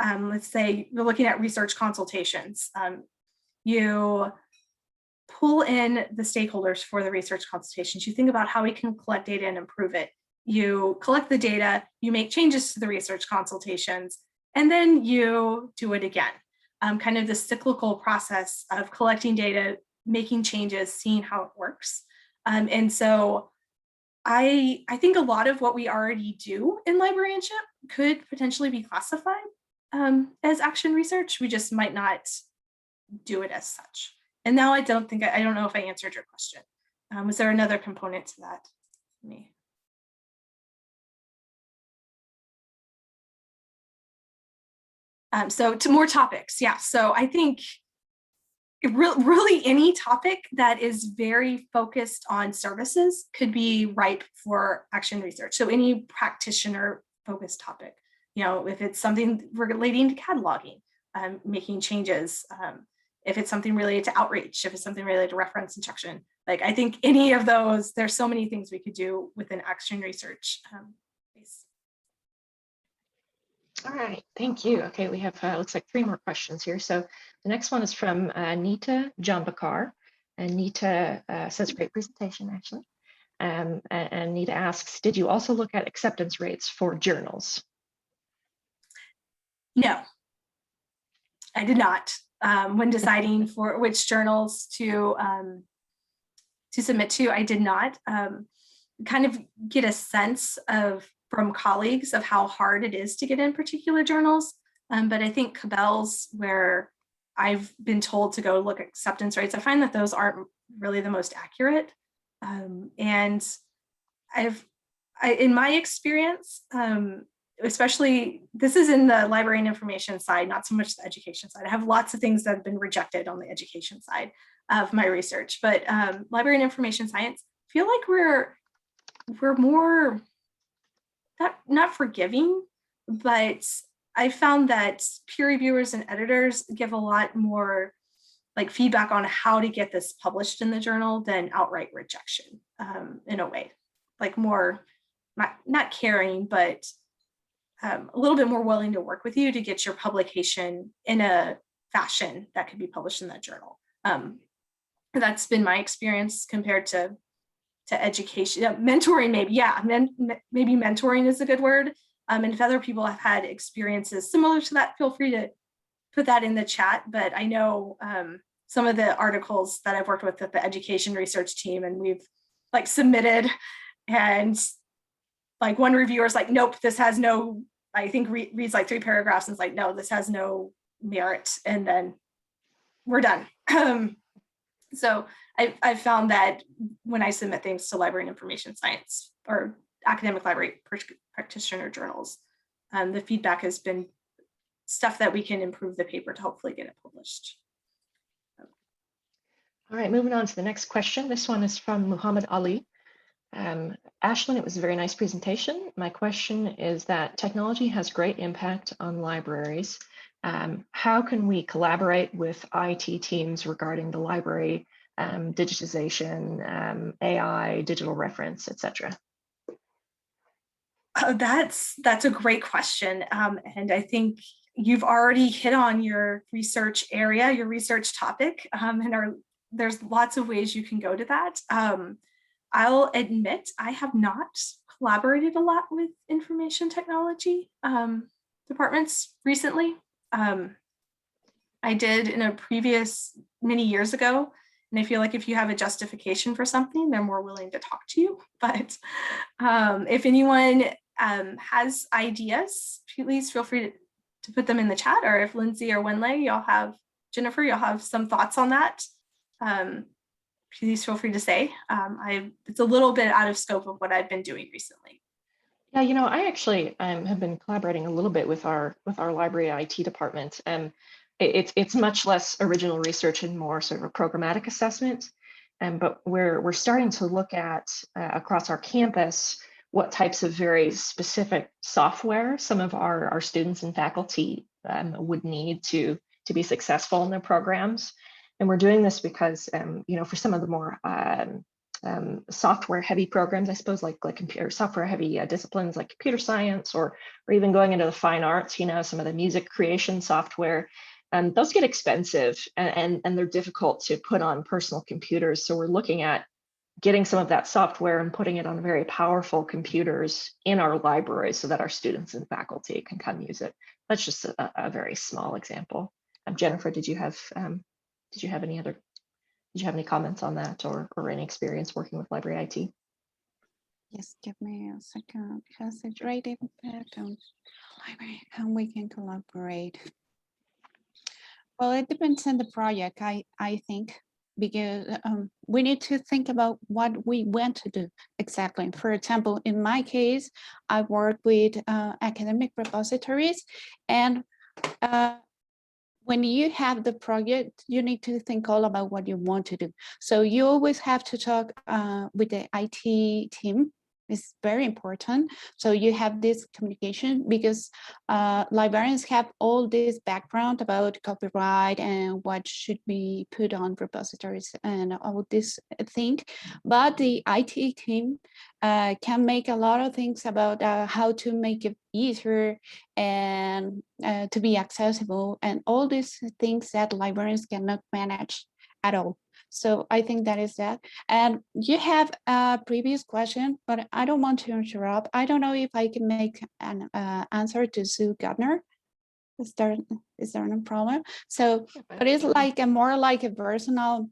Let's say you're looking at research consultations. You pull in the stakeholders for the research consultations. You think about how we can collect data and improve it. You collect the data, you make changes to the research consultations, and then you do it again. kind of the cyclical process of collecting data, making changes, seeing how it works. And so I think a lot of what we already do in librarianship could potentially be classified as action research. We just might not do it as such. And now I don't know if I answered your question. Was there another component to that for me? So to more topics, yeah. So I think really any topic that is very focused on services could be ripe for action research. So any practitioner focused topic, you know, if it's something relating to cataloging, making changes, if it's something related to outreach, if it's something related to reference instruction, like I think any of those, there's so many things we could do within action research. All right, thank you. Okay, we have looks like 3 more questions here. So the next one is from Nita Jambakar. And Nita says, great presentation, actually. And Nita asks, did you also look at acceptance rates for journals? No, I did not. When deciding for which journals to submit to, I did not kind of get a sense of from colleagues of how hard it is to get in particular journals. But I think Cabell's, where I've been told to go look at acceptance rates, I find that those aren't really the most accurate. And in my experience, especially, this is in the librarian information side, not so much the education side. I have lots of things that have been rejected on the education side of my research, but librarian information science, I feel like we're more, not forgiving, but I found that peer reviewers and editors give a lot more like feedback on how to get this published in the journal than outright rejection, in a way, like more, not caring, but a little bit more willing to work with you to get your publication in a fashion that could be published in that journal. That's been my experience compared to education. Mentoring, maybe, yeah, maybe mentoring is a good word. And if other people have had experiences similar to that, feel free to put that in the chat. But I know some of the articles that I've worked with the education research team, and we've like submitted, and like one reviewer is like, nope, this has no, I think reads like 3 paragraphs and it's like, no, this has no merit. And then we're done. So I found that when I submit things to library and information science or academic library practitioner journals, the feedback has been stuff that we can improve the paper to hopefully get it published. All right, moving on to the next question. This one is from Muhammad Ali. Ashlyn, it was a very nice presentation. My question is that technology has great impact on libraries. How can we collaborate with IT teams regarding the library, digitization, AI, digital reference, etc.? That's a great question. And I think you've already hit on your research area, your research topic, and there's lots of ways you can go to that. I'll admit I have not collaborated a lot with information technology departments recently. I did in a previous many years ago, and I feel like if you have a justification for something, they're more willing to talk to you. But if anyone has ideas, please feel free to put them in the chat, or if Lindsay or Wenlei, Jennifer, you'll have some thoughts on that. Please feel free to say. It's a little bit out of scope of what I've been doing recently. Yeah, you know, I actually have been collaborating a little bit with our library IT department. It's much less original research and more sort of a programmatic assessment. But we're starting to look at across our campus what types of very specific software some of our students and faculty would need to be successful in their programs. And we're doing this because, you know, for some of the more software-heavy programs, I suppose, like computer software-heavy disciplines like computer science, or even going into the fine arts, you know, some of the music creation software, those get expensive and they're difficult to put on personal computers. So we're looking at getting some of that software and putting it on very powerful computers in our libraries so that our students and faculty can come use it. That's just a very small example. Jennifer, did you have any comments on that, or any experience working with library IT? Yes, give me a second. Has a great impact on library, how we can collaborate. Well, it depends on the project, I think, because we need to think about what we want to do exactly. For example, in my case, I work with academic repositories, and when you have the project, you need to think all about what you want to do. So you always have to talk with the IT team. It's very important. So you have this communication, because librarians have all this background about copyright and what should be put on repositories and all this thing. But the IT team can make a lot of things about how to make it easier and to be accessible, and all these things that librarians cannot manage at all. So I think that is that. And you have a previous question, but I don't want to interrupt. I don't know if I can make an answer to Sue Gardner. Is there no problem? So, but it's like more like a personal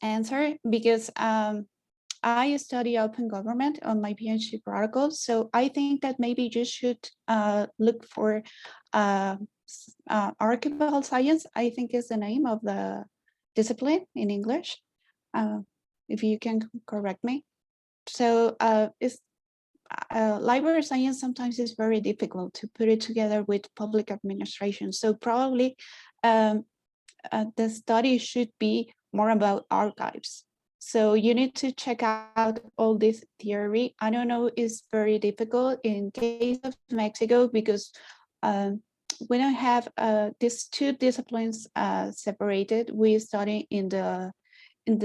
answer, because I study open government on my PhD protocol. So I think that maybe you should look for archival science, I think is the name of the discipline in English, if you can correct me. So it's library science sometimes is very difficult to put it together with public administration. So probably the study should be more about archives. So you need to check out all this theory. I don't know, it's very difficult in case of Mexico, because we don't have these two disciplines separated. We study in the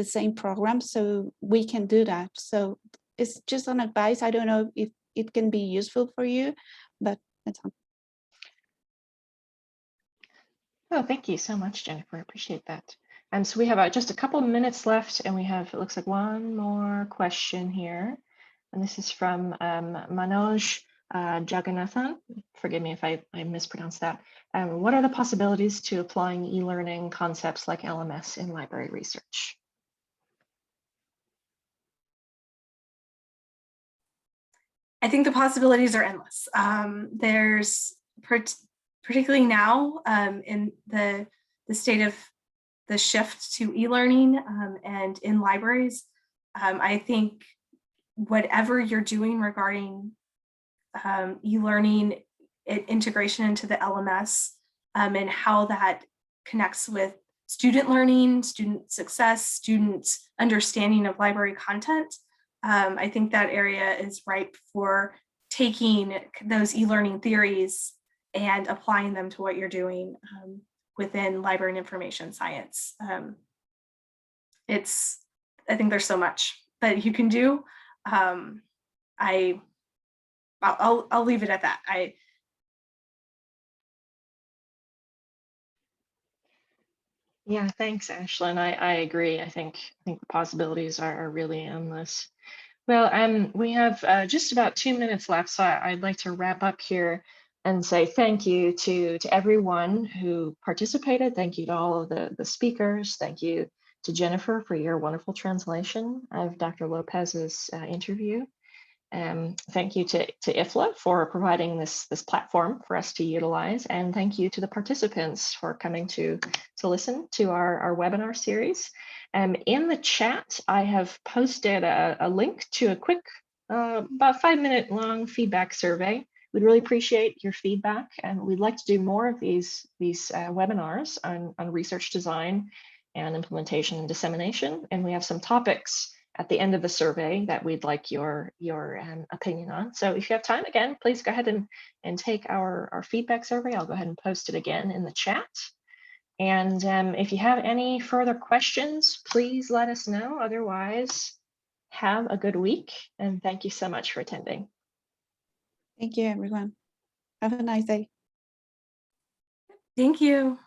same program, so we can do that. So it's just an advice. I don't know if it can be useful for you, but that's all. Oh, thank you so much, Jennifer. I appreciate that. So we have just a couple of minutes left, and we have, it looks like, one more question here. And this is from Manoj Jagannathan. Forgive me if I mispronounced that. What are the possibilities to applying e-learning concepts like LMS in library research? I think the possibilities are endless. There's particularly now in the state of the shift to e-learning and in libraries, I think whatever you're doing regarding e-learning, integration into the LMS, and how that connects with student learning, student success, student understanding of library content, I think that area is ripe for taking those e-learning theories and applying them to what you're doing within library and information science. I think there's so much that you can do. I'll leave it at that. Yeah, thanks, Ashlyn. I agree. I think the possibilities are really endless. Well, we have just about 2 minutes left, so I'd like to wrap up here and say thank you to everyone who participated. Thank you to all of the speakers. Thank you to Jennifer for your wonderful translation of Dr. Lopez's interview. Thank you to IFLA for providing this platform for us to utilize, and thank you to the participants for coming to listen to our webinar series. In the chat, I have posted a link to a quick, about 5-minute long feedback survey. We'd really appreciate your feedback, and we'd like to do more of these webinars on research design and implementation and dissemination. And we have some topics at the end of the survey that we'd like your opinion on. So if you have time, again, please go ahead and take our feedback survey. I'll go ahead and post it again in the chat. And if you have any further questions, please let us know. Otherwise, have a good week, and thank you so much for attending. Thank you, everyone. Have a nice day. Thank you.